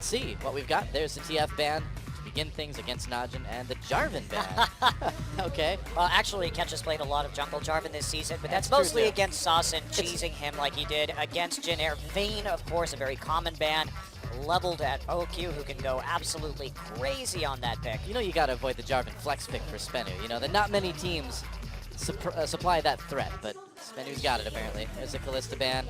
see what we've got. There's the TF ban to begin things against Najin and the Jarvan ban. Okay. Well, actually, Ketch has played a lot of jungle Jarvan this season, but that's True, mostly too. against Saucin, cheesing him like he did against Jin Air. Vayne, of course, a very common ban, leveled at OQ, who can go absolutely crazy on that pick. You know you gotta avoid the Jarvan flex pick for Sbenu. You know that not many teams supply that threat, but Spenu's got it apparently. There's a Kalista ban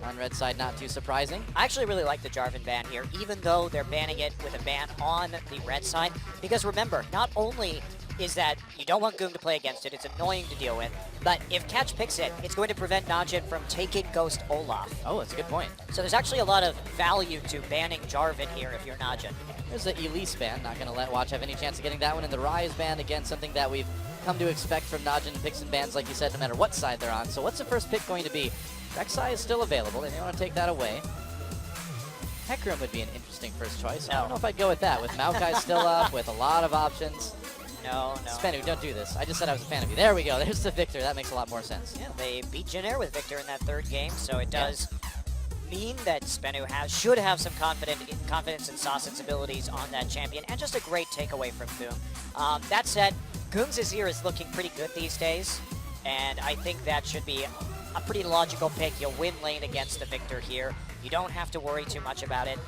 on red side, not too surprising. I actually really like the Jarvan ban here, even though they're banning it with a ban on the red side. Because remember, not only is that you don't want Goong to play against it, it's annoying to deal with, but if Catch picks it, it's going to prevent Najin from taking Ghost Olaf. Oh, that's a good point. So there's actually a lot of value to banning Jarvan here if you're Najin. There's the Elise ban, not gonna let Watch have any chance of getting that one. And the Rise ban, again, something that we've come to expect from Najin picks and bans, like you said, no matter what side they're on. So what's the first pick going to be? Rek'Sai is still available, and they want to take that away. Hecarim would be an interesting first choice. I don't know if I'd go with that, with Maokai still up, with a lot of options. No. Sbenu, don't do this. I just said I was a fan of you. There we go. There's the Victor. That makes a lot more sense. Yeah, they beat Jin Air with Victor in that third game, so it does mean that Sbenu should have some confidence in Saucin's abilities on that champion, and just a great takeaway from Goong. That said, Goong's Azir is looking pretty good these days, and I think that should be a pretty logical pick. You'll win lane against the Victor here. You don't have to worry too much about it,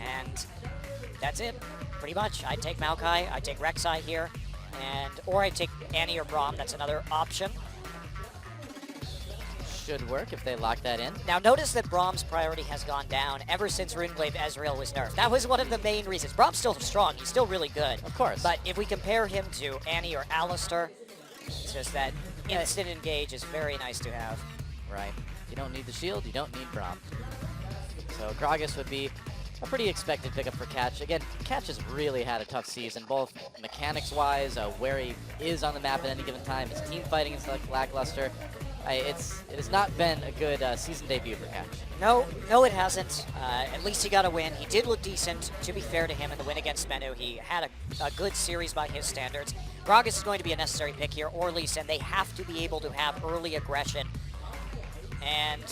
and that's it, pretty much. I'd take Maokai, I'd take Rek'Sai here, or I'd take Annie or Braum. That's another option. Should work if they lock that in. Now notice that Braum's priority has gone down ever since Runeglaive Ezreal was nerfed. That was one of the main reasons. Braum's still strong, he's still really good. Of course. But if we compare him to Annie or Alistar, it's just that instant engage is very nice to have. Right. You don't need the shield, you don't need Braum. So Gragas would be a pretty expected pickup for Catch. Again, Catch has really had a tough season, both mechanics-wise, where he is on the map at any given time. His team fighting is lackluster. It has not been a good season debut for Catch. No, it hasn't. At least he got a win. He did look decent, to be fair to him, in the win against Sbenu. He had a good series by his standards. Gragas is going to be a necessary pick here, or Lee, and they have to be able to have early aggression. And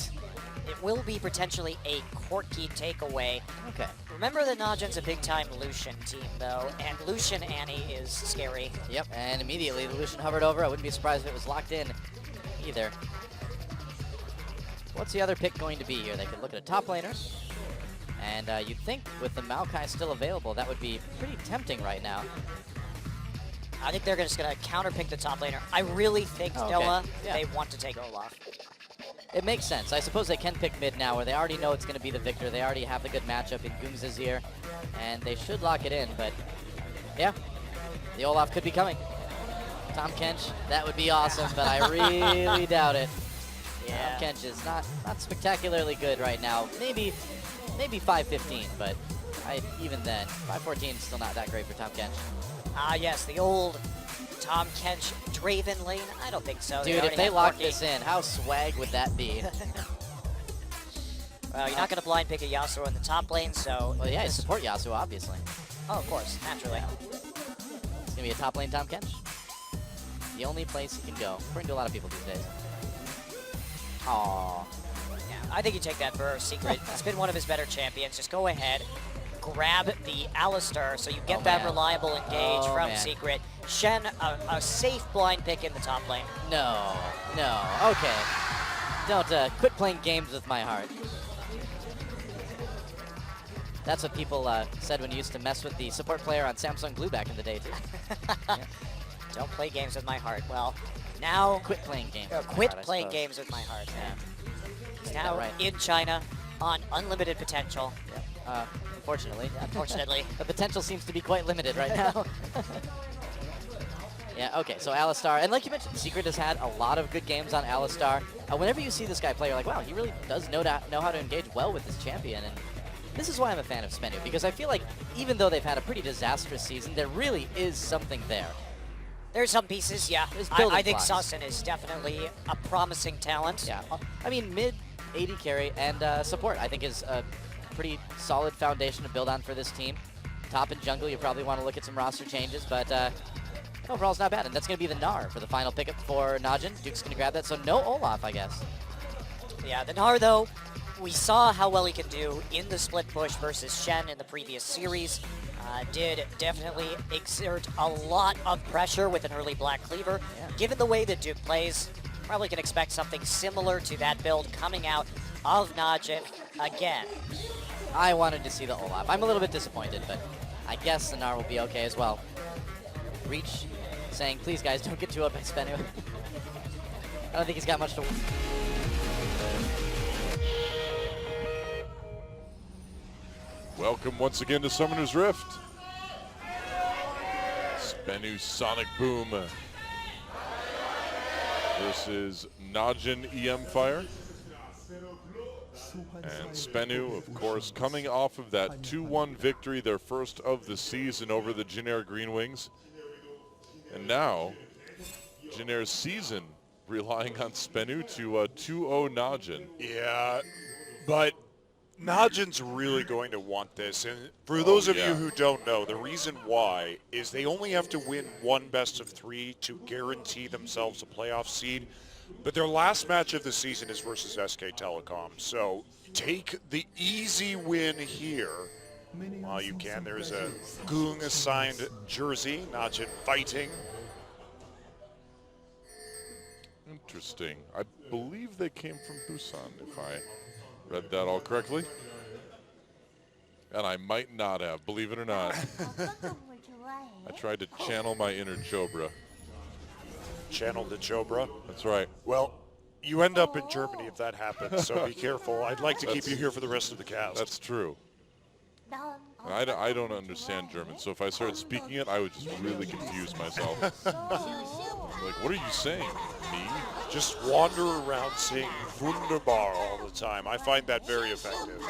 it will be potentially a quirky takeaway. Okay. Remember that Najin's a big-time Lucian team, though, and Lucian Annie is scary. Yep, and immediately the Lucian hovered over. I wouldn't be surprised if it was locked in either. What's the other pick going to be here? They could look at a top laner. And you'd think with the Maokai still available, that would be pretty tempting right now. I think they're just going to counterpick the top laner. I really think, Noah, they want to take Olaf. It makes sense. I suppose they can pick mid now, where they already know it's going to be the Victor. They already have the good matchup in Goong's Azir, and they should lock it in. But yeah, the Olaf could be coming. Tom Kench, that would be awesome, but I really doubt it. Yeah. Tom Kench is not spectacularly good right now. Maybe 515, but even then, 514 is still not that great for Tom Kench. Ah, yes, the old Tom Kench Draven lane? I don't think so. Dude, if they lock this in, how swag would that be? Well, you're not going to blind pick a Yasuo in the top lane, so... Well, yeah, you support Yasuo, obviously. Oh, of course, naturally. It's going to be a top lane Tom Kench. The only place he can go, according to a lot of people these days. Aww. Yeah, I think you take that for Secret. It's been one of his better champions. Just go ahead, grab the Alistar so you get that reliable engage from Secret. Shen, a safe blind pick in the top lane. No, okay. Don't quit playing games with my heart. That's what people said when you used to mess with the support player on Samsung Blue back in the day, too. Yeah. Don't play games with my heart. Well, now... Quit playing games with my quit heart, playing games with my heart. Yeah. He's now in China on unlimited potential. Yeah. Unfortunately. Unfortunately. The potential seems to be quite limited right now. Yeah, okay, so Alistar, and like you mentioned, Secret has had a lot of good games on Alistar. Whenever you see this guy play, you're like, wow, he really does know how to engage well with this champion, and this is why I'm a fan of Sbenu, because I feel like even though they've had a pretty disastrous season, there really is something there. There's some pieces, yeah. I think Saucin is definitely a promising talent. Yeah, I mean, mid, 80 carry, and support, I think is a pretty solid foundation to build on for this team. Top and jungle, you probably want to look at some roster changes, but overall it's not bad. And that's going to be the Gnar for the final pickup for Najin. Duke's going to grab that, so no Olaf, I guess. Yeah, the Gnar, though, we saw how well he can do in the split push versus Shen in the previous series. Did definitely exert a lot of pressure with an early Black Cleaver. Yeah. Given the way that Duke plays, probably can expect something similar to that build coming out of Najin again. I wanted to see the Olaf. I'm a little bit disappointed, but I guess the Gnar will be okay as well. Reach saying, please guys, don't get too up by Sbenu. I don't think he's got much to... Welcome once again to Summoner's Rift. Sbenu Sonic Boom versus Najin e-mFire. And Sbenu, of course, coming off of that 2-1 victory, their first of the season over the Jin Air Green Wings. And now, Jin Air's season relying on Sbenu to 2-0 Najin. Yeah, but Najin's really going to want this. And for those of you who don't know, the reason why is they only have to win one best of 3 to guarantee themselves a playoff seed. But their last match of the season is versus SK Telecom. So take the easy win here while you can. There's a Goong assigned jersey, Najin fighting. Interesting. I believe they came from Busan, if I read that all correctly. And I might not have, believe it or not. I tried to channel my inner Chobra. Channel the Chobra. That's right. Well, you end up in Germany if that happens, so be careful. I'd like to keep you here for the rest of the cast. That's true. I don't understand German, so if I started speaking it, I would just really confuse myself. Like, what are you saying? Me? Just wander around saying Wunderbar all the time. I find that very effective.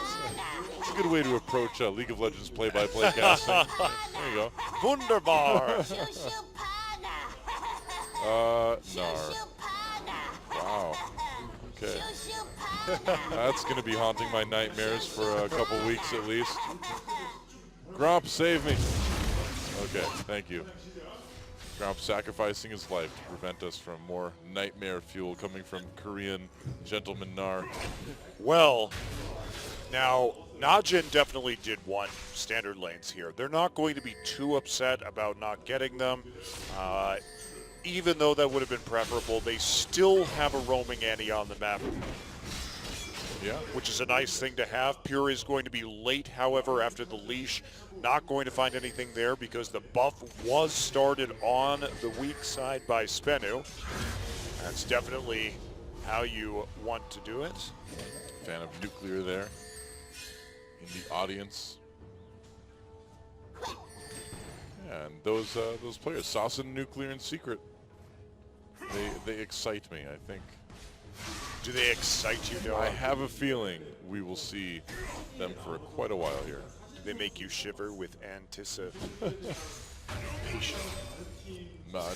It's a good way to approach League of Legends play-by-play casting. There you go. Wunderbar. Gnar. Wow. Okay. That's going to be haunting my nightmares for a couple weeks at least. Gromp, save me. Okay, thank you. Gromp sacrificing his life to prevent us from more nightmare fuel coming from Korean gentleman Gnar. Well, now, Najin definitely did want standard lanes here. They're not going to be too upset about not getting them. Even though that would have been preferable, they still have a roaming Annie on the map. Yeah. Which is a nice thing to have. Pure is going to be late, however, after the leash. Not going to find anything there because the buff was started on the weak side by Sbenu. That's definitely how you want to do it. Fan of Nuclear there in the audience. Yeah, and those players, Sauce Nuclear and Secret, they excite me, I think. Do they excite you, Noah? I have a feeling we will see them for quite a while here. Do they make you shiver with anticipation?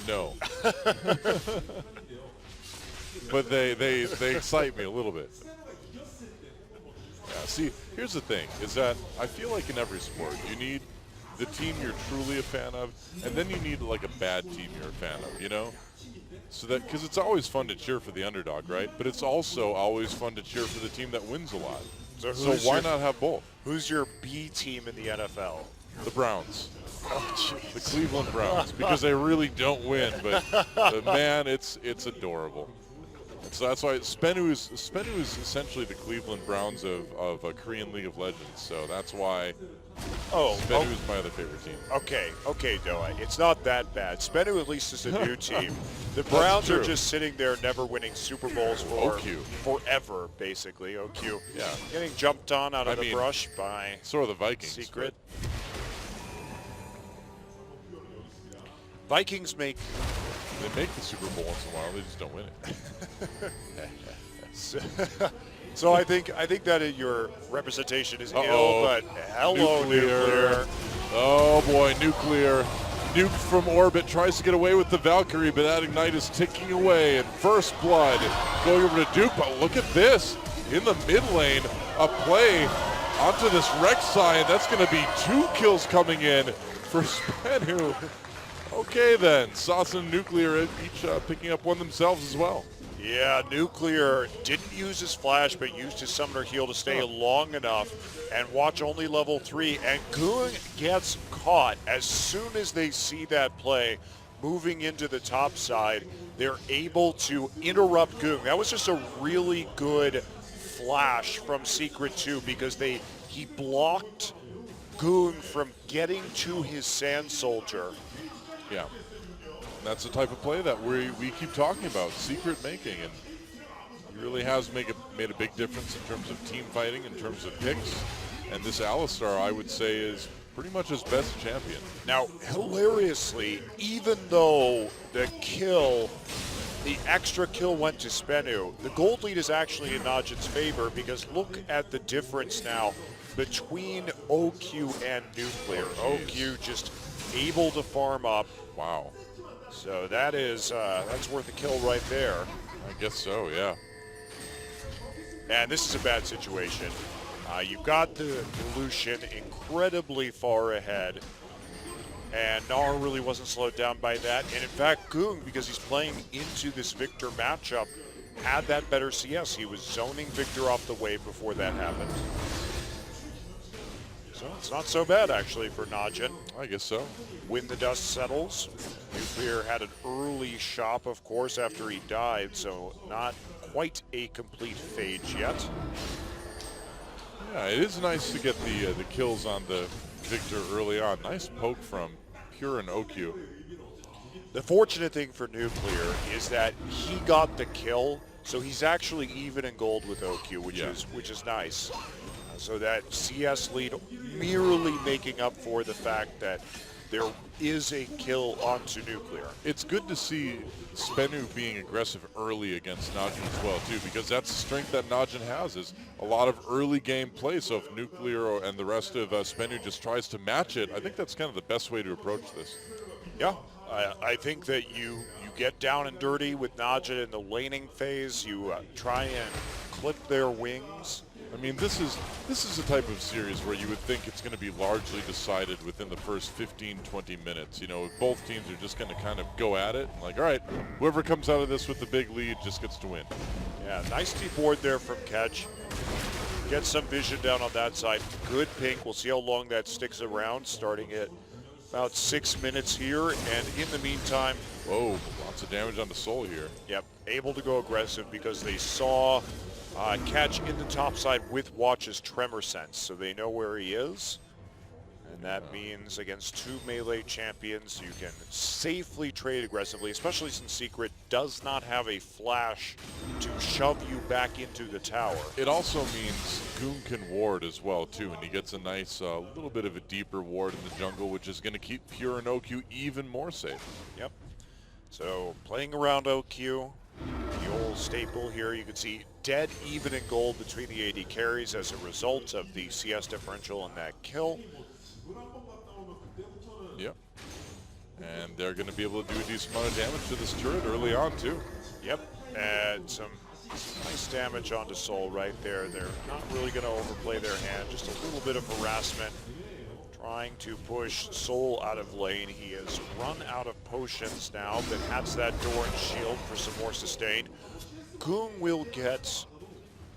No. But they excite me a little bit. Yeah, see, here's the thing, is that I feel like in every sport, you need the team you're truly a fan of, and then you need like a bad team you're a fan of, you know? So that, because it's always fun to cheer for the underdog, right? But it's also always fun to cheer for the team that wins a lot. So why not have both? Who's your B team in the NFL? The Browns. Oh, jeez. The Cleveland Browns, because they really don't win, but man, it's adorable. And so that's why Sbenu is essentially the Cleveland Browns of Korean League of Legends. So that's why Sbenu is my other favorite team. Okay, Noah. It's not that bad. Sbenu at least is a new team. The Browns are just sitting there never winning Super Bowls for forever, basically. OQ. Yeah. Getting jumped on out of the brush by so are the Vikings. Secret. Vikings make... They make the Super Bowl once in a while. They just don't win it. So I think that your representation is ill, but hello, Nuclear. Oh boy, Nuclear. Nuke from orbit tries to get away with the Valkyrie, but that Ignite is ticking away. And first blood going over to Duke, but look at this. In the mid lane, a play onto this Rek'Sai, and that's going to be 2 kills coming in for Sbenu. Okay then, Sauce and Nuclear each picking up one themselves as well. Yeah, Nuclear didn't use his flash, but used his summoner heal to stay long enough and watch only level 3. And Goong gets caught as soon as they see that play moving into the top side. They're able to interrupt Goong. That was just a really good flash from Secret 2 because he blocked Goong from getting to his Sand Soldier. Yeah. That's the type of play that we keep talking about, Secret making, and he really has made a big difference in terms of team fighting, in terms of picks, and this Alistar, I would say, is pretty much his best champion. Now, hilariously, even though the extra kill went to Sbenu, the gold lead is actually in Najin's favor because look at the difference now between OQ and Nuclear. OQ just able to farm up. Wow. So that's worth a kill right there. I guess so, yeah. And this is a bad situation. You've got the Lucian incredibly far ahead, and Gnar really wasn't slowed down by that. And in fact, Goong, because he's playing into this Victor matchup, had that better CS. He was zoning Victor off the wave before that happened. So it's not so bad, actually, for Najin. I guess so. When the dust settles, Nuclear had an early shop, of course, after he died, so not quite a complete phage yet. Yeah, it is nice to get the kills on the Victor early on. Nice poke from Pure and OQ. The fortunate thing for Nuclear is that he got the kill, so he's actually even in gold with OQ, which is nice. So that CS lead merely making up for the fact that there is a kill onto Nuclear. It's good to see Sbenu being aggressive early against Najin as well, too, because that's the strength that Najin has, is a lot of early game play. So if Nuclear and the rest of Sbenu just tries to match it, I think that's kind of the best way to approach this. Yeah, I think that you get down and dirty with Najin in the laning phase. You try and clip their wings. I mean, this is the type of series where you would think it's going to be largely decided within the first 15, 20 minutes. You know, both teams are just going to kind of go at it. Like, all right, whoever comes out of this with the big lead just gets to win. Yeah, nice deep board there from Catch. Get some vision down on that side. Good pink. We'll see how long that sticks around, starting at about 6 minutes here. And in the meantime... Whoa, lots of damage on the Soul here. Yep, able to go aggressive because they saw... Catch in the top side with Watch's Tremor Sense, so they know where he is. And that means against two melee champions, you can safely trade aggressively, especially since Secret does not have a flash to shove you back into the tower. It also means Goong can ward as well, too, and he gets a nice little bit of a deeper ward in the jungle, which is going to keep Pure and OQ even more safe. Yep. So playing around OQ, the old staple here, you can see dead even in gold between the AD carries as a result of the CS differential in that kill. Yep. And they're going to be able to do a decent amount of damage to this turret early on, too. Yep. And some nice damage onto Soul right there. They're not really going to overplay their hand. Just a little bit of harassment. Trying to push Soul out of lane. He has run out of potions now, but has that door and shield for some more sustain. Goong will get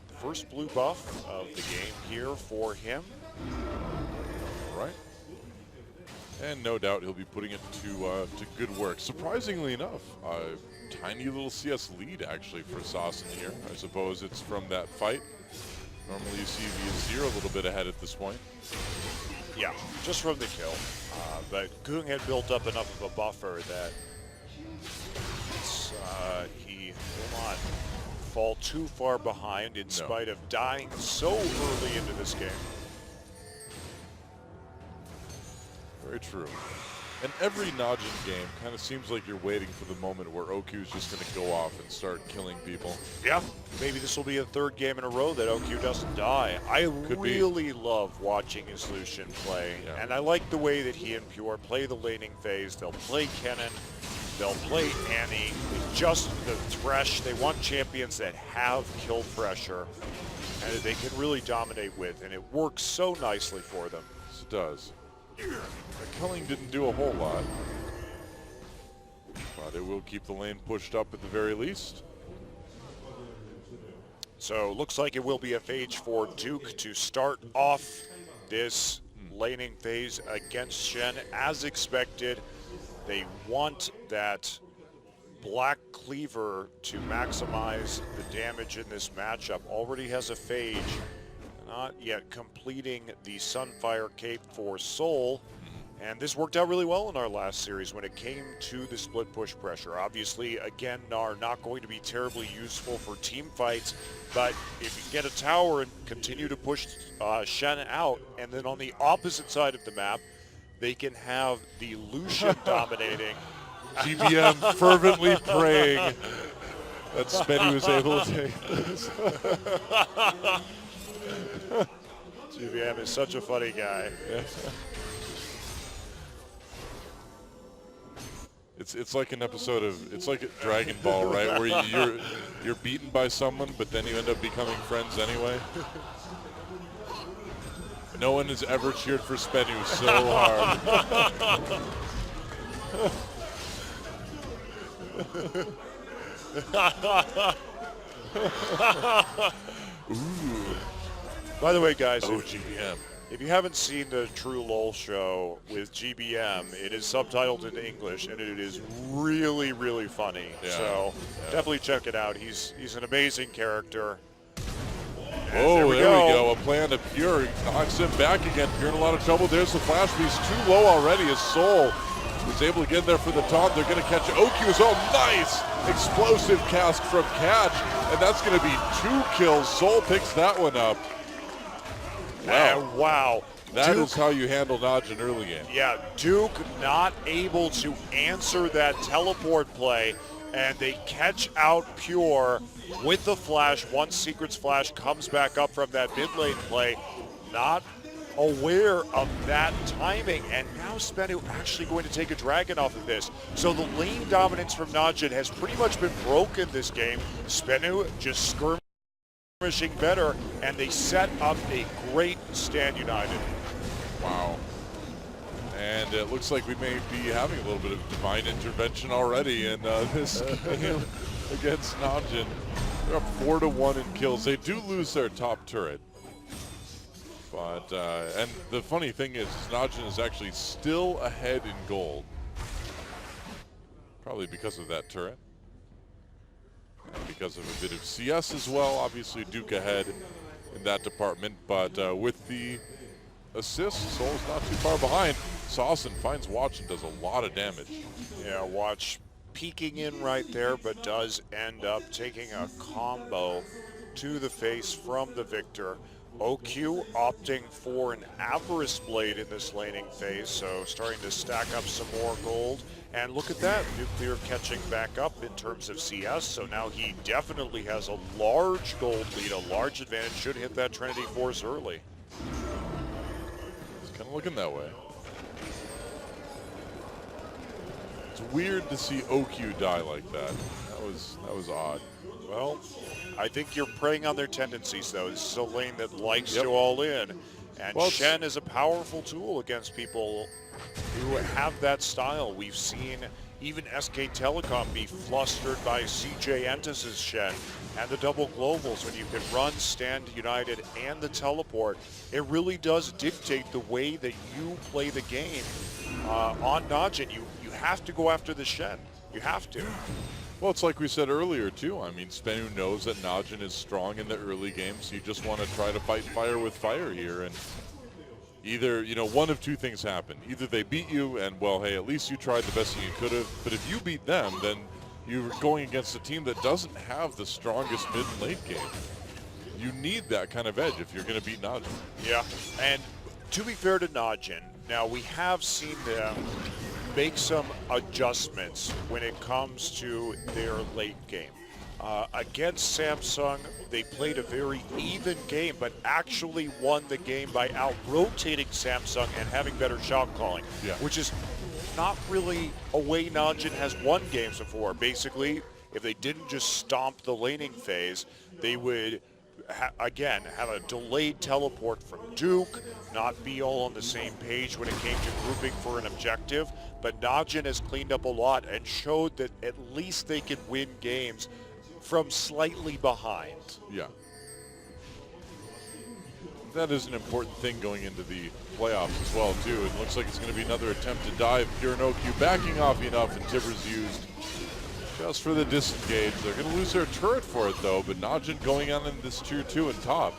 the first blue buff of the game here for him. All right. And no doubt he'll be putting it to good work. Surprisingly enough, tiny little CS lead actually for Sauce in here. I suppose it's from that fight. Normally you see Vizier a little bit ahead at this point. Yeah, just from the kill. But Goong had built up enough of a buffer that he will not fall too far behind in spite of dying so early into this game. Very true. And every Najin game kind of seems like you're waiting for the moment where OQ is just going to go off and start killing people. Yeah, maybe this will be a third game in a row that OQ doesn't die. I really love watching his Lucian play, and I like the way that he and Pure play the laning phase. They'll play Kennen, they'll play Annie, just the Thresh. They want champions that have kill pressure and that they can really dominate with, and it works so nicely for them. Yes, it does. Culling didn't do a whole lot, but it will keep the lane pushed up at the very least. So looks like it will be a phase for Duke to start off this laning phase against Shen. As expected, they want that Black Cleaver to maximize the damage in this matchup. Already has a phage, not yet completing the Sunfire Cape for Soul. And this worked out really well in our last series when it came to the split push pressure. Obviously, again, are not going to be terribly useful for team fights, but if you get a tower and continue to push Shen out, and then on the opposite side of the map, they can have the Lucian dominating. GBM fervently praying that Sbenu is able to take this. GBM is such a funny guy. Yeah. It's like an episode of, it's like a Dragon Ball, right? Where you're beaten by someone, but then you end up becoming friends anyway. No one has ever cheered for Sbenu so hard. Ooh. By the way, guys, GBM. If you haven't seen the True LOL show with GBM, it is subtitled into English, and it is really, really funny. Yeah. So definitely check it out. He's an amazing character. And Oh, there we we go. go. A plan to Pure knocks him back again. Pure in a lot of trouble. There's the flash piece. Too low already. His Soul was able to get there for the top. They're going to catch OQ as well. Nice explosive cast from Catch, and that's going to be 2 kills. Soul picks that one up. Wow. That Duke, is how you handle Najin early game. yeah, Duke not able to answer that teleport play, and they catch out Pure with the flash. Once Secret's flash comes back up from that mid lane play, not aware of that timing, and now Sbenu actually going to take a dragon off of this. So the lane dominance from Najin has pretty much been broken this game. Sbenu just skirmishing better, and they set up a great Stand United. Wow. And it looks like we may be having a little bit of divine intervention already in this game against Najin. They're up 4-1 in kills. They do lose their top turret. But, and the funny thing is Najin is actually still ahead in gold. Probably because of that turret. And because of a bit of CS as well. Obviously Duke ahead in that department. But with the assist, Soul's not too far behind. Saucin finds Watch and does a lot of damage. Yeah, Watch peeking in right there, but does end up taking a combo to the face from the Victor. OQ opting for an Avarice Blade in this laning phase, so starting to stack up some more gold. And look at that, Nuclear catching back up in terms of CS, so now he definitely has a large gold lead, a large advantage, should hit that Trinity Force early. It's kind of looking that way. It's weird to see OQ die like that. That was odd. Well, I think you're preying on their tendencies, though. This is a lane that likes to all in. And Well, Shen is a powerful tool against people who have that style. We've seen even SK Telecom be flustered by CJ Entis' Shen and the double globals. When you can run Stand United and the teleport, it really does dictate the way that you play the game. On Najin, you have to go after the Shen. You have to. Well, it's like we said earlier, too. I mean, Sbenu knows that Najin is strong in the early games. You just want to try to fight fire with fire here. And either, one of two things happen. Either they beat you and, well, hey, at least you tried the best thing you could have. But if you beat them, then you're going against a team that doesn't have the strongest mid and late game. You need that kind of edge if you're going to beat Najin. Yeah, and to be fair to Najin, now we have seen them make some adjustments when it comes to their late game. Against Samsung, they played a very even game, but actually won the game by out-rotating Samsung and having better shot calling, which is not really a way Najin has won games before. Basically, if they didn't just stomp the laning phase, they would again have a delayed teleport from Duke, not be all on the same page when it came to grouping for an objective. But Najin has cleaned up a lot and showed that at least they can win games from slightly behind. Yeah. that is an important thing going into the playoffs as well, too. It looks like it's going to be another attempt to dive. Pure and OQ backing off enough, and Tibbers used just for the disengage. They're going to lose their turret for it, though, but Najin going on in this tier 2 and top.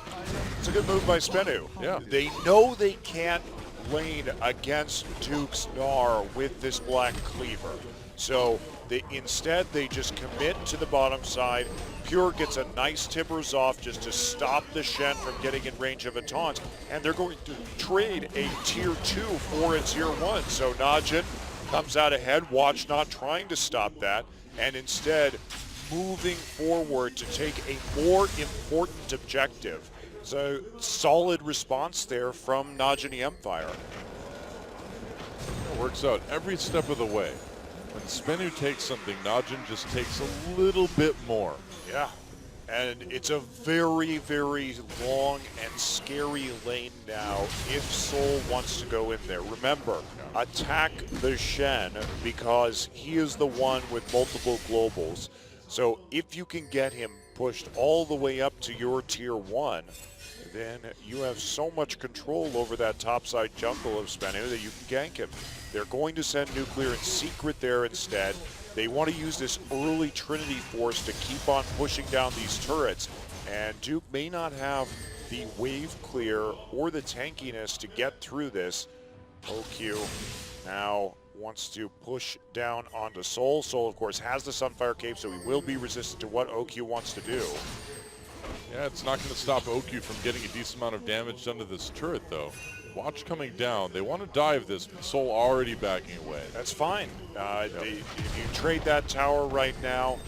It's a good move by Sbenu. Yeah. They know they can't lane against Duke's Gnar with this Black Cleaver. So instead they just commit to the bottom side. Pure gets a nice Tibbers off just to stop the Shen from getting in range of a taunt. And they're going to trade a tier 2 for a tier 1. So Najin comes out ahead. Watch not trying to stop that, and instead moving forward to take a more important objective. So solid response there from Najin e-mFire. It works out every step of the way. When Sbenu takes something, Najin just takes a little bit more. Yeah, and it's a very, very long and scary lane now if Soul wants to go in there. Remember, attack the Shen because he is the one with multiple globals. So if you can get him pushed all the way up to your tier 1, then you have so much control over that topside jungle of Sbenu that you can gank him. They're going to send Nuclear in secret there instead. They want to use this early Trinity Force to keep on pushing down these turrets. And Duke may not have the wave clear or the tankiness to get through this. OQ now wants to push down onto Soul. Soul, of course, has the Sunfire Cape, so he will be resistant to what OQ wants to do. Yeah, it's not going to stop OQ from getting a decent amount of damage done to this turret, though. Watch coming down. They want to dive this, but Soul already backing away. That's fine. If you trade that tower right now,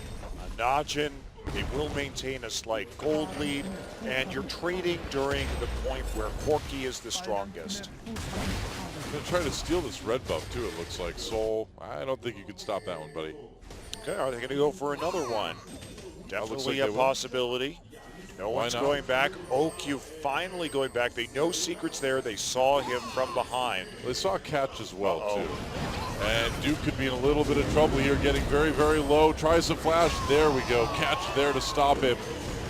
Najin, they will maintain a slight gold lead, and you're trading during the point where Corki is the strongest. Going to try to steal this red buff, too, it looks like. Soul, I don't think you can stop that one, buddy. Okay, are they going to go for another one? Definitely like a possibility. No one's going back. OQ finally going back. They know secrets there. They saw him from behind. They saw Catch as well, too. And Duke could be in a little bit of trouble here, getting very, very low. Tries to flash. There we go. Catch there to stop him.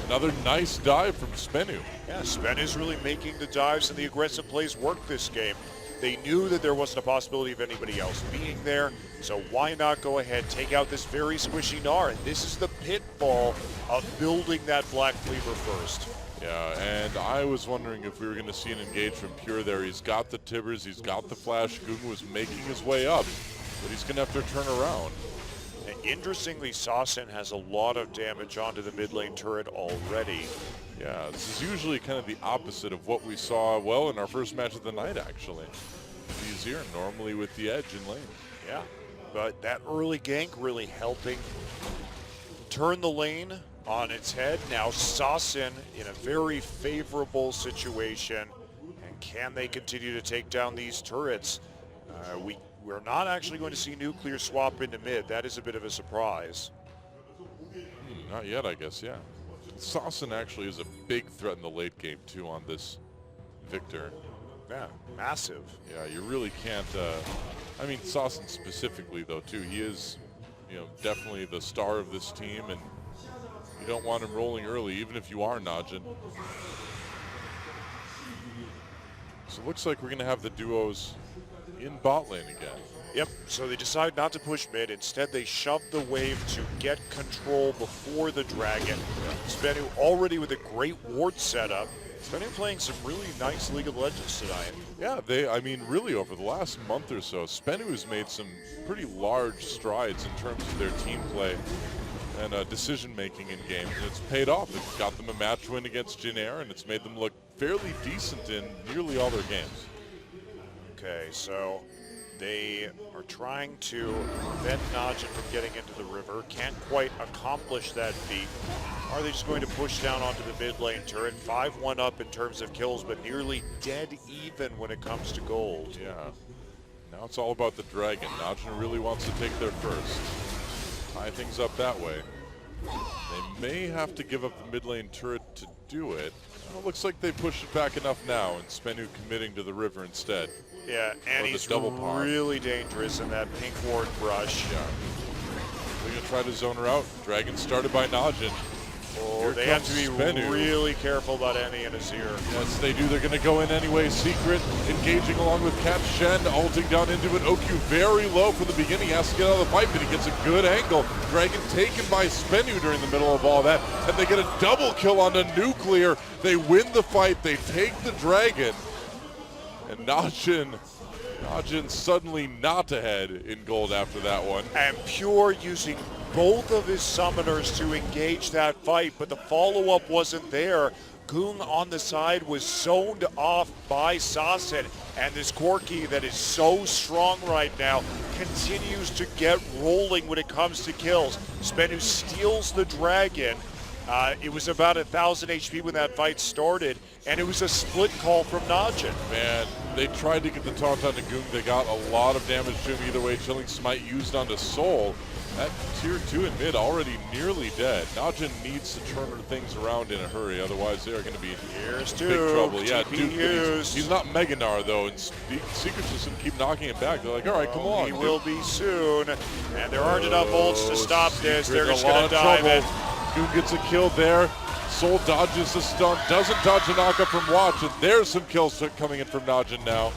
Another nice dive from Sbenu. Yeah, Sbenu's really making the dives and the aggressive plays work this game. They knew that there wasn't a possibility of anybody else being there, so why not go ahead, take out this very squishy Gnar? And this is the pitfall of building that Black Cleaver first. Yeah, and I was wondering if we were going to see an engage from Pure there. He's got the Tibbers, he's got the Flash. Google was making his way up, but he's going to have to turn around. And interestingly, Sawson has a lot of damage onto the mid lane turret already. Yeah, this is usually kind of the opposite of what we saw, well, in our first match of the night, actually. Easier, normally with the edge in lane. Yeah, but that early gank really helping turn the lane on its head. Now Sawson in a very favorable situation. And can they continue to take down these turrets? We're not actually going to see Nuclear swap into mid. That is a bit of a surprise. Not yet, I guess, yeah. Sawson actually is a big threat in the late game, too, on this Victor. Yeah, massive. Yeah, you really can't, I mean, Sawson specifically, though, too. He is, definitely the star of this team, and you don't want him rolling early, even if you are Najin. So it looks like we're going to have the duos in bot lane again. Yep, so they decide not to push mid. Instead, they shove the wave to get control before the dragon. Sbenu already with a great ward setup. Sbenu playing some really nice League of Legends tonight. Yeah, I mean, really over the last month or so, Sbenu has made some pretty large strides in terms of their team play and decision-making in games. And it's paid off. It's got them a match win against Jin Air, and it's made them look fairly decent in nearly all their games. Okay, so they are trying to prevent Najin from getting into the river. Can't quite accomplish that feat. Are they just going to push down onto the mid lane turret? 5-1 up in terms of kills, but nearly dead even when it comes to gold. Yeah. Now it's all about the dragon. Najin really wants to take their first. Tie things up that way. They may have to give up the mid lane turret to do it. Well, it looks like they pushed it back enough now, and Sbenu committing to the river instead. Yeah, and he's really dangerous in that pink ward brush. Yeah. They're going to try to zone her out. Dragon started by Najin. Oh, Here they have comes to be Sbenu. really careful about Annie and Azir. Yes, they do. They're going to go in anyway. Secret engaging along with Cat Shen, ulting down into it. OQ very low from the beginning. Has to get out of the fight, but he gets a good angle. Dragon taken by Sbenu during the middle of all that. And they get a double kill on the Nuclear. They win the fight. They take the Dragon. And Najin suddenly not ahead in gold after that one. And Pure using both of his summoners to engage that fight, but the follow-up wasn't there. Goong on the side was zoned off by Sasin, and this Corki that is so strong right now continues to get rolling when it comes to kills. Sbenu steals the Dragon. It was about 1,000 HP when that fight started, and it was a split call from Najin. Man, they tried to get the taunt onto Goong. They got a lot of damage to him either way. Chilling Smite used onto Soul. That tier 2 in mid already nearly dead. Najin needs to turn things around in a hurry, otherwise they are going to be in Here's big trouble. Yeah, Duke, used. he's not Meganar though, and Secret's just going to keep knocking it back. They're like, all right, come on. He will be soon, and there aren't enough ults to stop this. They're just going going to dive in. Goong gets a kill there. Soul dodges the stun, doesn't dodge a knockup from Watch, and there's some kills coming in from Najin now.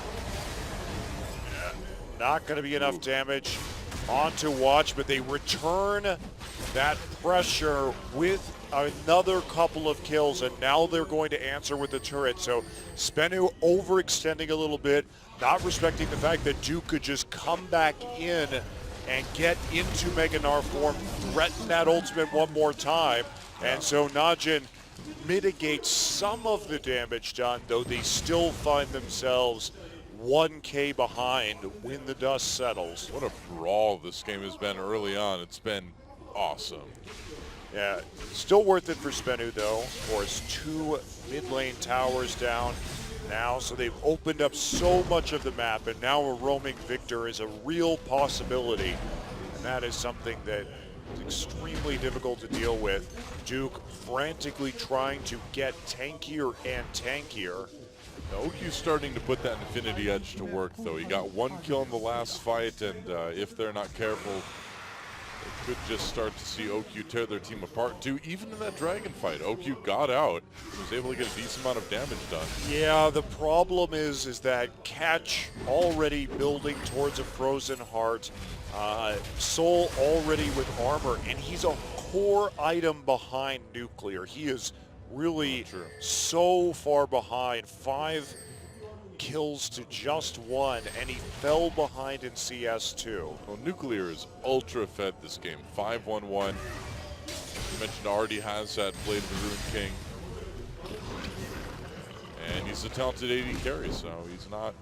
Not going to be enough damage onto Watch, but they return that pressure with another couple of kills, and now they're going to answer with the turret. So Sbenu overextending a little bit, not respecting the fact that Duke could just come back in and get into Meganar form, threaten that ultimate one more time. And so Najin mitigates some of the damage done, though they still find themselves 1K behind when the dust settles. What a brawl this game has been early on. It's been awesome. Yeah, still worth it for Sbenu though. Of course, 2 mid lane towers down now, so they've opened up so much of the map, and now a roaming Victor is a real possibility, and that is something that is extremely difficult to deal with. Duke frantically trying to get tankier and tankier. OQ's starting to put that Infinity Edge to work, though. He got 1 kill in the last fight, and if they're not careful, they could just start to see OQ tear their team apart, too. Even in that Dragon fight, OQ got out, was able to get a decent amount of damage done. Yeah, the problem is that Catch already building towards a Frozen Heart, Soul already with armor, and he's a core item behind Nuclear. He is really so far behind, 5 kills to just 1, and he fell behind in CS2. Well, Nuclear is ultra fed this game, 5-1-1. You mentioned already has that Blade of the Ruined King. And he's a talented AD carry, so he's not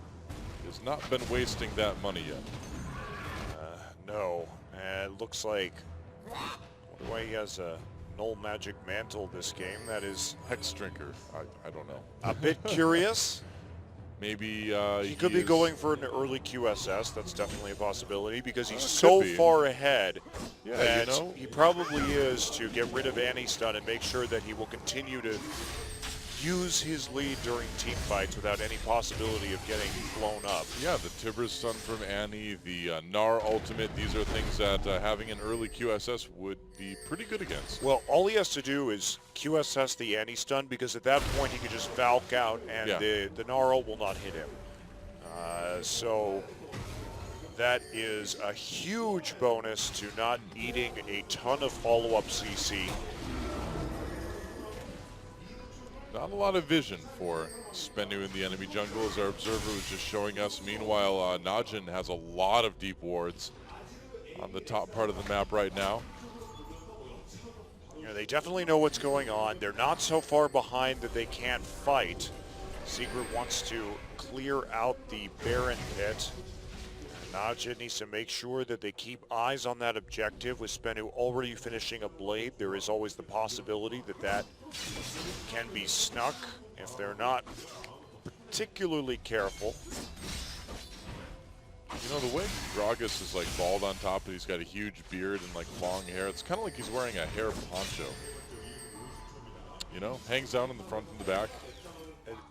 been wasting that money yet. No, and it looks like, I wonder why he has a Null Magic Mantle this game. That is Hex Drinker, I don't know. a bit curious. Maybe He could be going for an early QSS. That's definitely a possibility because he's so far ahead that he probably is to get rid of Annie's stun and make sure that he will continue to use his lead during team fights without any possibility of getting blown up. Yeah, the Tibbers stun from Annie, the Gnar ultimate, these are things that having an early QSS would be pretty good against. Well, all he has to do is QSS the Annie stun, because at that point he could just Valk out and the Gnar ult will not hit him. So that is a huge bonus to not eating a ton of follow-up CC. Not a lot of vision for Sbenu in the enemy jungle, as our observer was just showing us. Meanwhile, Najin has a lot of deep wards on the top part of the map right now. You know, they definitely know what's going on. They're not so far behind that they can't fight. Secret wants to clear out the Baron pit. Najin needs to make sure that they keep eyes on that objective. With Sbenu already finishing a blade, there is always the possibility that that can be snuck if they're not particularly careful. You know, the way Gragas is like bald on top, and he's got a huge beard and like long hair, it's kind of like he's wearing a hair poncho. You know, hangs down in the front and the back.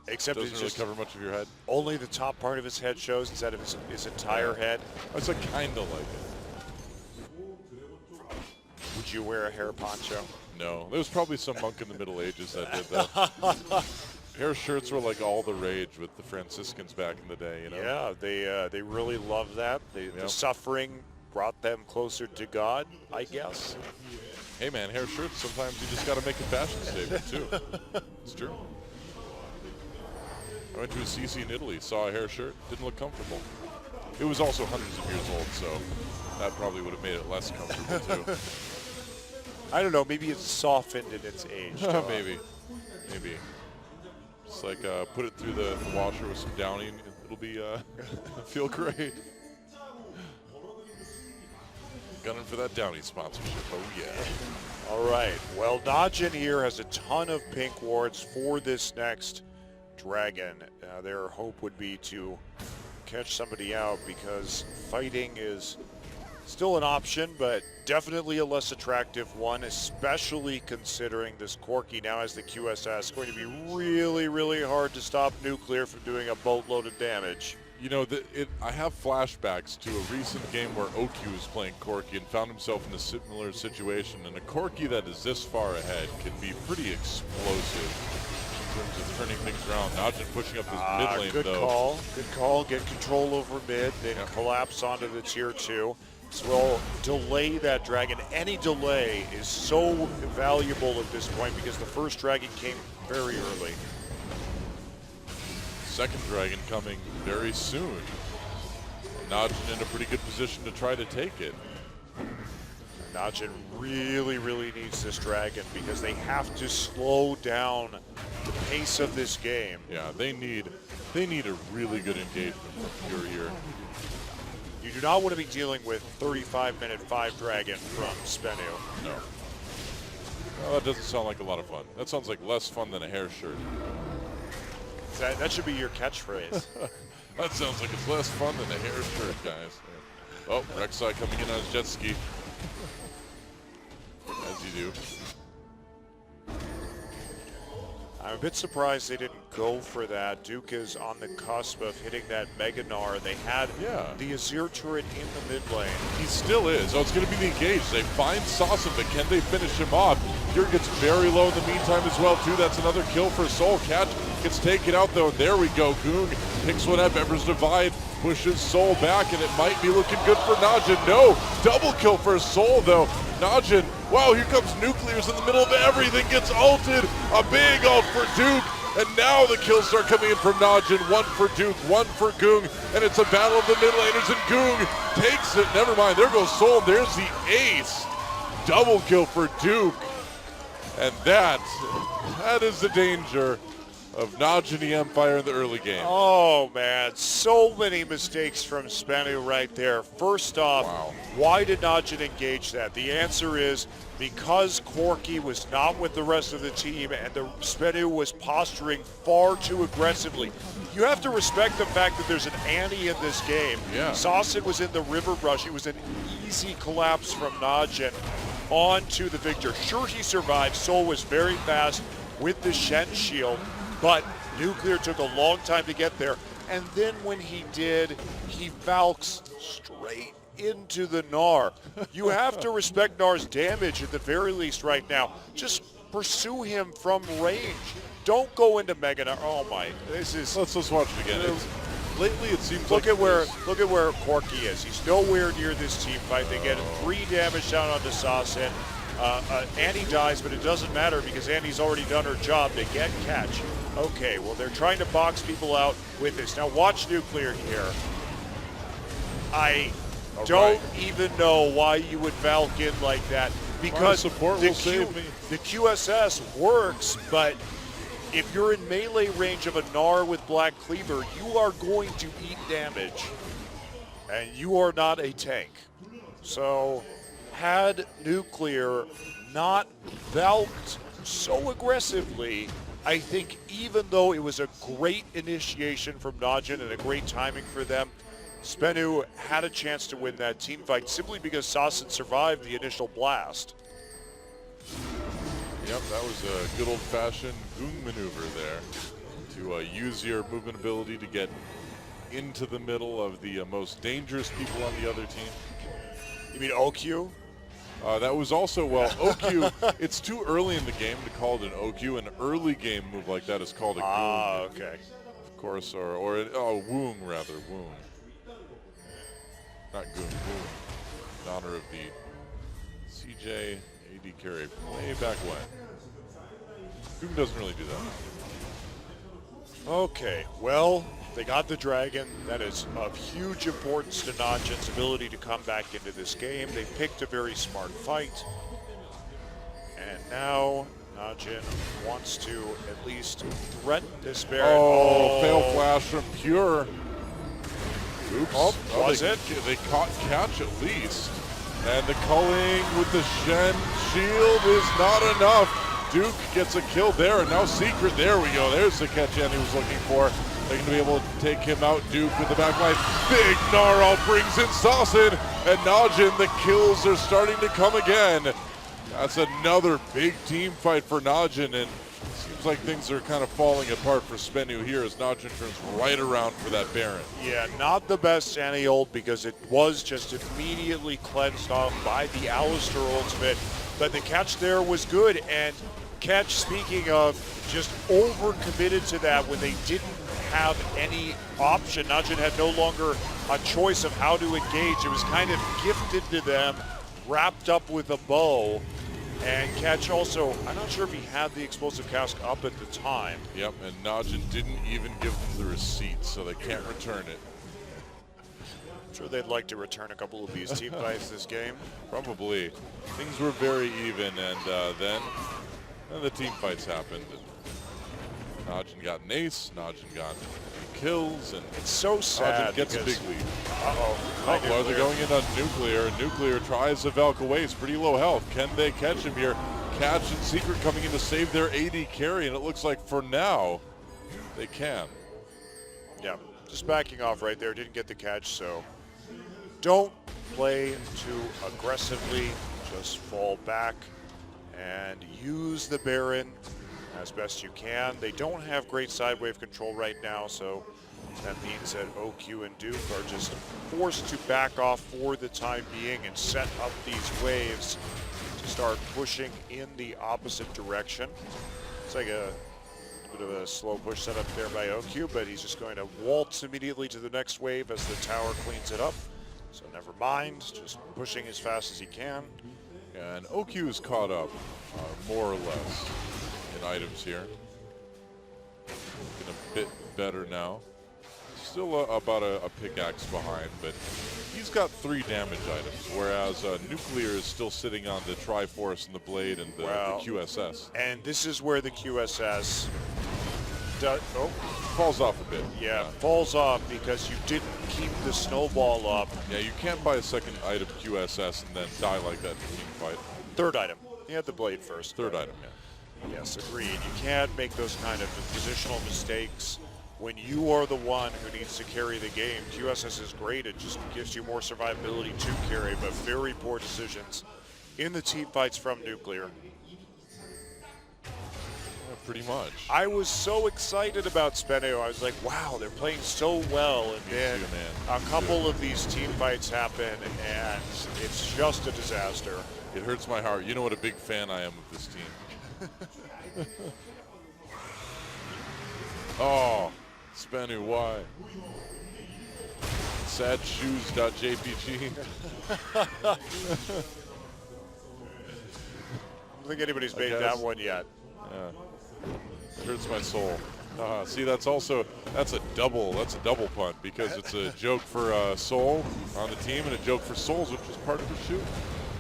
Except doesn't it's really just cover much of your head. Only the top part of his head shows instead of his entire head. It's like kind of like it. Would you wear a hair poncho? No, there was probably some monk in the Middle Ages that did that. Hair shirts were like all the rage with the Franciscans back in the day, you know? Yeah, they really loved that. The suffering brought them closer to God, I guess. Hey man, hair shirts, sometimes you just got to make a fashion statement too. It's true. I went to a CC in Italy, saw a hair shirt, didn't look comfortable. It was also hundreds of years old, so that probably would have made it less comfortable too. I don't know, maybe it's softened in its age. Maybe. Just like put it through the washer with some Downy, and it'll be feel great. Gunning for that Downy sponsorship, oh yeah. All right, well, Najin here has a ton of pink wards for this next dragon. Their hope would be to catch somebody out because fighting is still an option, but definitely a less attractive one, especially considering this Corki now has the QSS. It's going to be really, really hard to stop Nuclear from doing a boatload of damage. You know, I have flashbacks to a recent game where OQ was playing Corki and found himself in a similar situation, and a Corki that is this far ahead can be pretty explosive in terms of turning things around. Najin pushing up his mid lane, good though. Good call. Get control over mid, then collapse onto the tier 2. So we'll delay that dragon. Any delay is so valuable at this point because the first dragon came very early. Second dragon coming very soon. Najin in a pretty good position to try to take it. Najin really, really needs this dragon because they have to slow down the pace of this game. Yeah, they need a really good engagement from Pure here. You do not want to be dealing with 35-minute 5 dragon from Sbenu. No. Well, that doesn't sound like a lot of fun. That sounds like less fun than a hair shirt. That should be your catchphrase. That sounds like it's less fun than a hair shirt, guys. Oh, Rek'Sai coming in on his jet ski. As you do. I'm a bit surprised they didn't go for that. Duke is on the cusp of hitting that Mega Gnar. They had the Azir turret in the mid lane. He still is. Oh, it's going to be the engage. They find Sasson, but can they finish him off? Pure gets very low in the meantime as well, too. That's another kill for Soul. Catch gets taken out, though. There we go. Goong picks one up. Ember's Divide pushes Soul back, and it might be looking good for Najin. No, double kill for Soul, though. Najin, wow, here comes Nuclear's in the middle of everything, gets ulted, a big ult for Duke, and now the kills start coming in from Najin. One for Duke, one for Goong, and it's a battle of the mid laners, and Goong takes it. Never mind, there goes Soul, there's the ace. Double kill for Duke, and that is the danger of Najin e-mFire in the early game. Oh, man. So many mistakes from Sbenu right there. First off, why did Najin engage that? The answer is because Corki was not with the rest of the team and the Sbenu was posturing far too aggressively. You have to respect the fact that there's an Annie in this game. Sasson was in the river brush. It was an easy collapse from Najin onto the Victor. Sure, he survived. Soul was very fast with the Shen shield, but Nuclear took a long time to get there. And then when he did, he Valks straight into the Gnar. You have to respect Gnar's damage at the very least right now. Just pursue him from range. Don't go into Mega Gnar. Oh my, this is... Let's watch it again. Lately it seems look at where Corki is. He's nowhere near this team fight. They get 3 damage down onto Sasson. Annie dies, but it doesn't matter because Annie's already done her job. They get catch. Okay, well, they're trying to box people out with this. Now, watch Nuclear here. I don't even know why you would Valk in like that because the QSS works, but if you're in melee range of a Gnar with Black Cleaver, you are going to eat damage, and you are not a tank. So, had Nuclear not Valked so aggressively, I think even though it was a great initiation from Najin and a great timing for them, Sbenu had a chance to win that team fight simply because Sasson survived the initial blast. Yep, that was a good old-fashioned Goong maneuver there to use your movement ability to get into the middle of the most dangerous people on the other team. You mean OQ? That was also, well, OQ, it's too early in the game to call it an OQ. An early game move like that is called a goon. Ah, okay. Of course, or woong rather, woong. Not goon, woong. In honor of the CJ AD carry from way back when. Goon doesn't really do that. Okay, well, they got the dragon. That is of huge importance to Najin's ability to come back into this game. They picked a very smart fight. And now Najin wants to at least threaten this Baron. Oh, fail flash from Pure. Oops. Oh, was it? They caught catch at least. And the culling with the Shen shield is not enough. Duke gets a kill there, and now Secret, there we go. There's the catch Andy was looking for. They're going to be able to take him out. Duke with the backline. Big Gnarl brings in Sasson, and Najin, the kills are starting to come again. That's another big team fight for Najin, and seems like things are kind of falling apart for Sbenu here as Najin turns right around for that Baron. Yeah, not the best Annie-ult because it was just immediately cleansed off by the Alistar ultimate. But the catch there was good, and catch, speaking of, just over-committed to that when they didn't have any option. Najin had no longer a choice of how to engage. It was kind of gifted to them, wrapped up with a bow. And catch also, I'm not sure if he had the explosive cask up at the time. Yep, and Najin didn't even give them the receipt, so they can't return it. I'm sure they'd like to return a couple of these team fights this game. Probably. Things were very even, and then the team fights happened. And Najin got an ace, Najin got kills, and It's so sad. Najin gets a because- big lead. Uh-oh. Oh, well, they're going in on Nuclear. Nuclear tries the Valk away. It's pretty low health. Can they catch him here? Catch and Secret coming in to save their AD carry, and it looks like for now they can. Yeah, just backing off right there. Didn't get the catch, so don't play too aggressively. Just fall back and use the Baron as best you can. They don't have great side wave control right now, so that means that OQ and Duke are just forced to back off for the time being and set up these waves to start pushing in the opposite direction. It's like a bit of a slow push set up there by OQ, but he's just going to waltz immediately to the next wave as the tower cleans it up. So never mind, just pushing as fast as he can. And OQ is caught up, more or less, in items here. Looking a bit better now. Still about a pickaxe behind, but he's got 3 damage items, whereas Nuclear is still sitting on the Triforce and the Blade and the QSS. And this is where the QSS Falls off a bit. Yeah, falls off because you didn't keep the snowball up. Yeah, you can't buy a second item QSS and then die like that in a team fight. Third item. You had the Blade first. Third item, yeah. Yes, agreed. You can't make those kind of positional mistakes when you are the one who needs to carry the game. QSS is great. It just gives you more survivability to carry, but very poor decisions in the team fights from Nuclear. Pretty much. I was so excited about Sbenu. I was like, wow, they're playing so well. And then a couple of these team fights happen, and it's just a disaster. It hurts my heart. You know what a big fan I am of this team. Oh, Sbenu, why? Sadshoes.jpg. I don't think anybody's made that one yet. Yeah. It hurts my soul. See, that's a double punt because it's a joke for Soul on the team and a joke for Souls, which is part of the shoot.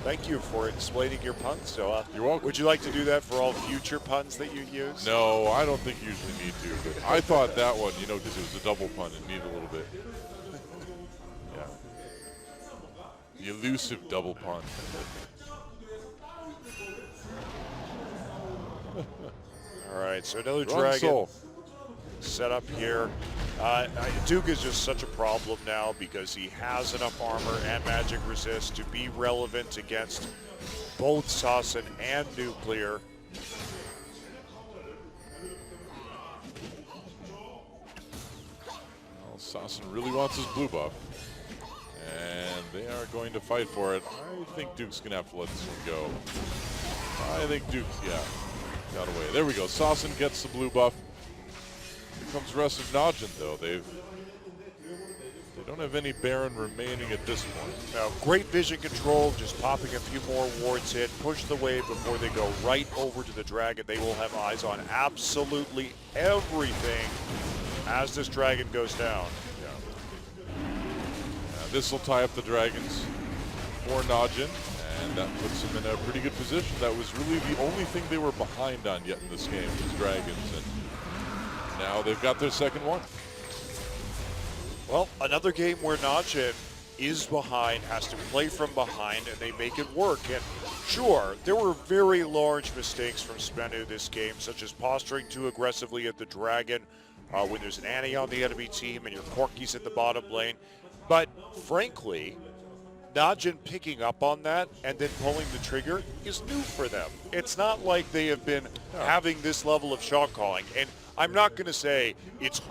Thank you for explaining your puns, Soa. You're welcome. Would you like to do that for all future puns that you use? No, I don't think you usually need to, but I thought that one, because it was a double pun, it needed a little bit. Yeah. The elusive double pun. All right, so another Run, dragon Soul. set up here. Duke is just such a problem now because he has enough armor and magic resist to be relevant against both Sasson and Nuclear. Well, Sasson really wants his blue buff. And they are are going to fight for it. I think Duke's going to have to let this one go. I think Duke's, got away. There we go. Saucin gets the blue buff. Here comes rest of Najin, though. They don't have any Baron remaining at this point. Now, great vision control, just popping a few more wards in, push the wave before they go right over to the dragon. They will have eyes on absolutely everything as this dragon goes down. This will tie up the dragons for Najin, and that puts them in a pretty good position. That was really the only thing they were behind on yet in this game, was dragons, and now they've got their second one. Well, another game where Najin is behind, has to play from behind, and they make it work. And sure, there were very large mistakes from Sbenu this game, such as posturing too aggressively at the dragon when there's an Annie on the enemy team and your Corki's in the bottom lane. But frankly, Najin picking up on that and then pulling the trigger is new for them. It's not like they have been having this level of shot calling. And I'm not going to say it's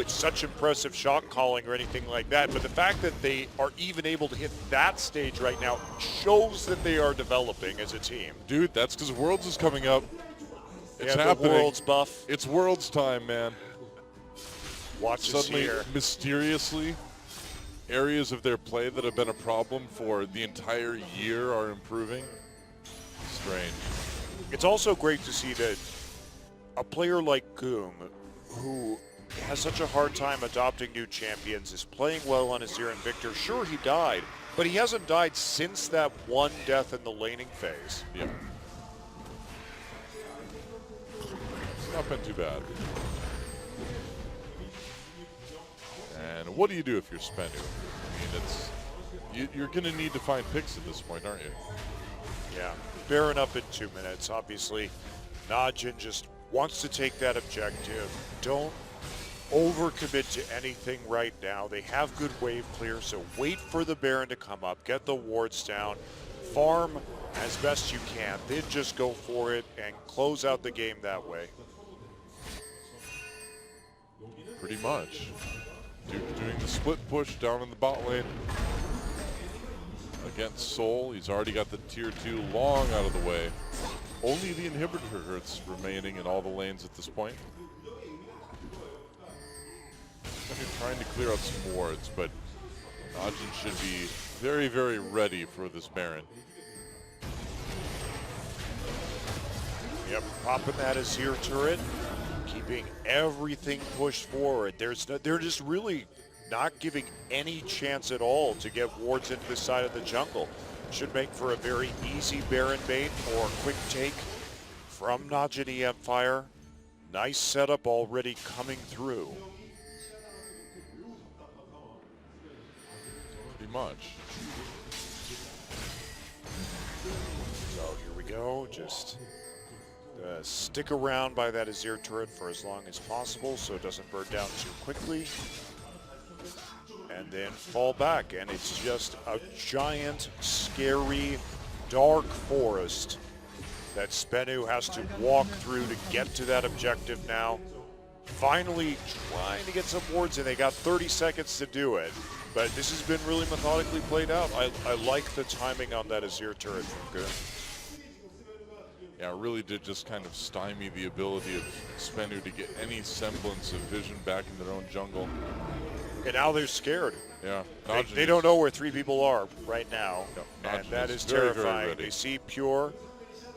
such impressive shot calling or anything like that, but the fact that they are even able to hit that stage right now shows that they are developing as a team. Dude, that's because Worlds is coming up. It's the happening. Worlds buff. It's Worlds time, man. Watch this Suddenly, here. mysteriously, areas of their play that have been a problem for the entire year are improving. Strange. It's also great to see that a player like Goom, who has such a hard time adopting new champions, is playing well on Azir and Victor. Sure, he died, but he hasn't died since that one death in the laning phase. Yeah. It's not been too bad. And what do you do if you're Sbenu? I mean, you're going to need to find picks at this point, aren't you? Yeah, Baron up in 2 minutes. Obviously, Najin just wants to take that objective. Don't overcommit to anything right now. They have good wave clear, so wait for the Baron to come up, get the wards down, farm as best you can, then just go for it and close out the game that way. Pretty much. Duke doing the split push down in the bot lane against Soul. He's already got the tier 2 long out of the way. Only the inhibitor hurts remaining in all the lanes at this point. I'm trying to clear out some wards, but Najin should be very, very ready for this Baron. Yep, popping that Azir turret, keeping everything pushed forward. They're just really not giving any chance at all to get wards into the side of the jungle. Should make for a very easy Baron bait or quick take from Najin e-mFire. Nice setup already coming through. Pretty much. So here we go, just stick around by that Azir turret for as long as possible so it doesn't burn down too quickly. And then fall back, and it's just a giant, scary, dark forest that Sbenu has to walk through to get to that objective now. Finally trying to get some wards in. They got 30 seconds to do it, but this has been really methodically played out. I like the timing on that Azir turret from Goom. Yeah, it really did just kind of stymie the ability of Sbenu to get any semblance of vision back in their own jungle. And now they're scared. Yeah. They don't know where 3 people are right now, No, and that is very, terrifying. very ready. They see Pure,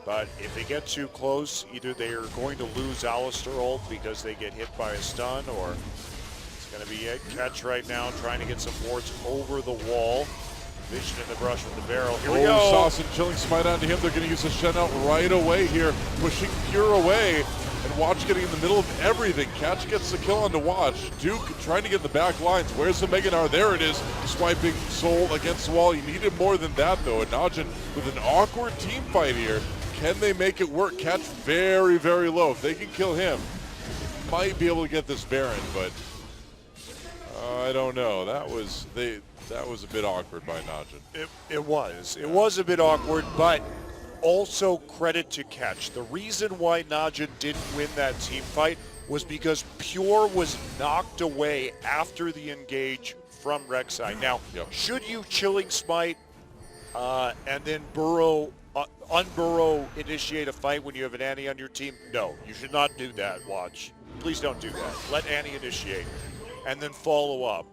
but if they get too close, either they are going to lose Alistar ult because they get hit by a stun, or it's going to be a catch right now, trying to get some wards over the wall. Vision in the brush with the barrel. Here we go. Saucin chilling smite onto him. They're going to use a Shen out right away here, pushing Pure away. And Watch getting in the middle of everything. Catch gets the kill onto Watch. Duke trying to get in the back lines. Where's the Meganar? There it is. Swiping Soul against the wall. He needed more than that, though. And Najin with an awkward team fight here. Can they make it work? Catch very, very low. If they can kill him, might be able to get this Baron, but I don't know. That was a bit awkward by Najin. It was a bit awkward, but also credit to Catch. The reason why Najin didn't win that team fight was because Pure was knocked away after the engage from Rek'Sai. Now, should you Chilling Smite and then burrow, unburrow, initiate a fight when you have an Annie on your team? No, you should not do that, Watch. Please don't do that. Let Annie initiate and then follow up.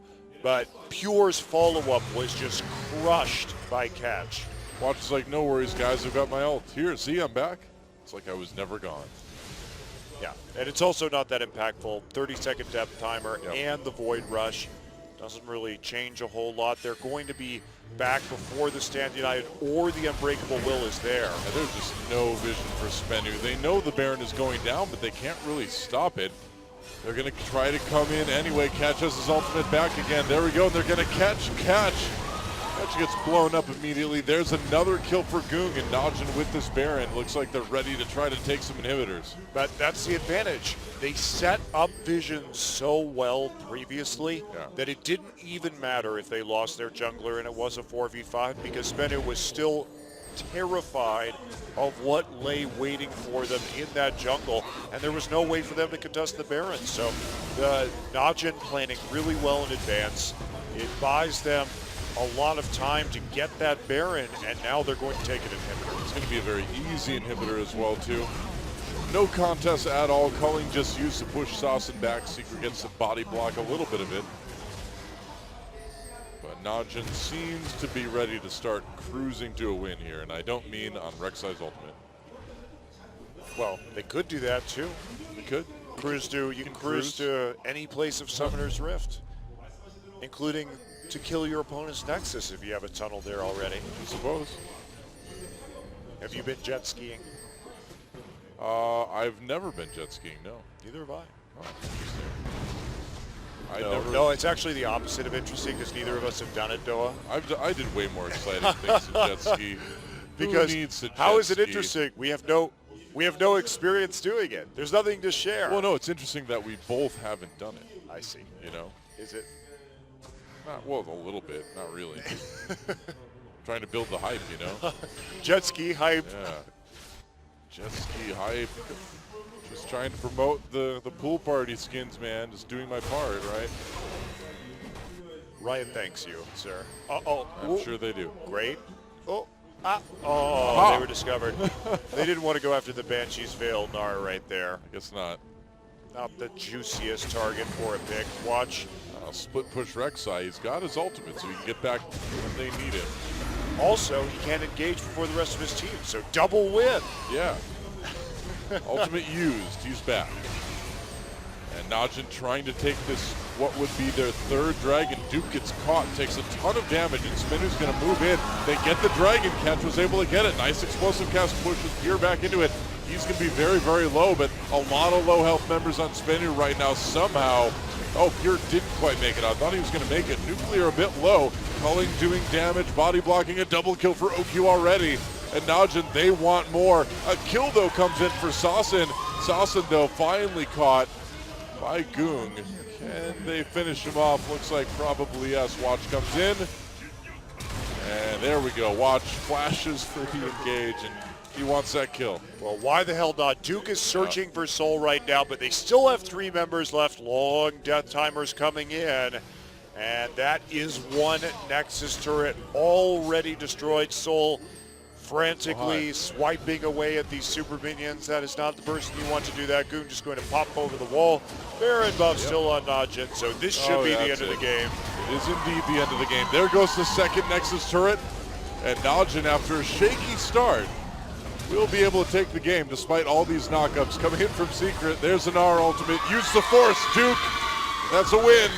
But Pure's follow-up was just crushed by Catch. Watch is like, no worries, guys. I've got my ult. Here, see, I'm back. It's like I was never gone. Yeah, and it's also not that impactful. 30-second depth timer and the Void Rush doesn't really change a whole lot. They're going to be back before the Stand United or the Unbreakable Will is there. Yeah, there's just no vision for Sbenu. They know the Baron is going down, but they can't really stop it. They're going to try to come in anyway. Catch has his ultimate back again. There we go. And they're going to catch. Catch gets blown up immediately. There's another kill for Goong, and Najin with this Baron. Looks like they're ready to try to take some inhibitors. But that's the advantage. They set up Vision so well previously that it didn't even matter if they lost their jungler and it was a 4v5 because Sbenu was still terrified of what lay waiting for them in that jungle, and there was no way for them to contest the Baron. So the Najin planning really well in advance. It buys them a lot of time to get that Baron, and now they're going to take an inhibitor. It's going to be a very easy inhibitor as well, too. No contest at all. Culling just used to push Saucin back. Secret gets the body block, a little bit of it. But Najin seems to be ready to start cruising to a win here, and I don't mean on Rek'Sai's ultimate. Well, they could do that too. They could. You can cruise to any place of Summoner's Rift, including to kill your opponent's Nexus if you have a tunnel there already. I suppose. Have you been jet skiing? I've never been jet skiing, no. Neither have I. Oh, interesting. No, it's actually the opposite of interesting because neither of us have done it, Doa. I did way more exciting things than jet ski. Because Who needs to jet how is it ski? interesting? We have no experience doing it. There's nothing to share. Well, no, it's interesting that we both haven't done it. I see. You know? Is it? Well, a little bit, not really. Trying to build the hype, you know? Jet ski hype. Yeah. Jet ski hype. Just trying to promote the pool party skins, man. Just doing my part, right? Ryan thanks you, sir. I'm sure they do. Great. They were discovered. They didn't want to go after the Banshee's Veil Gnar right there. I guess not. Not the juiciest target for a pick. Watch. Split push Rek'Sai. He's got his ultimate, so he can get back when they need him. Also, he can't engage before the rest of his team, so double win. Yeah. Ultimate used. He's back. And Najin trying to take this, what would be their third dragon. Duke gets caught, takes a ton of damage, and Sbenu's going to move in. They get the dragon. Catch was able to get it. Nice explosive cast, pushes Pure back into it. He's going to be very, very low, but a lot of low health members on Sbenu right now somehow. Oh, Pure didn't quite make it. I thought he was going to make it. Nuclear a bit low. Culling doing damage, body blocking, a double kill for OQ already. And Najin, they want more. A kill, though, comes in for Saucin. Saucin, though, finally caught by Goong. Can they finish him off? Looks like probably yes. Watch comes in. And there we go. Watch flashes for the engage, and he wants that kill. Well, why the hell not? Duke is searching for Soul right now, but they still have 3 members left. Long death timers coming in. And that is one Nexus turret already destroyed. Soul frantically swiping away at these super minions. That is not the person you want to do that. Goon just going to pop over the wall. Baron buff still on Najin, so this should be the end of the game. It is indeed the end of the game. There goes the second Nexus turret. And Najin, after a shaky start, will be able to take the game despite all these knockups coming in from Secret. There's an R ultimate. Use the force, Duke. That's a win.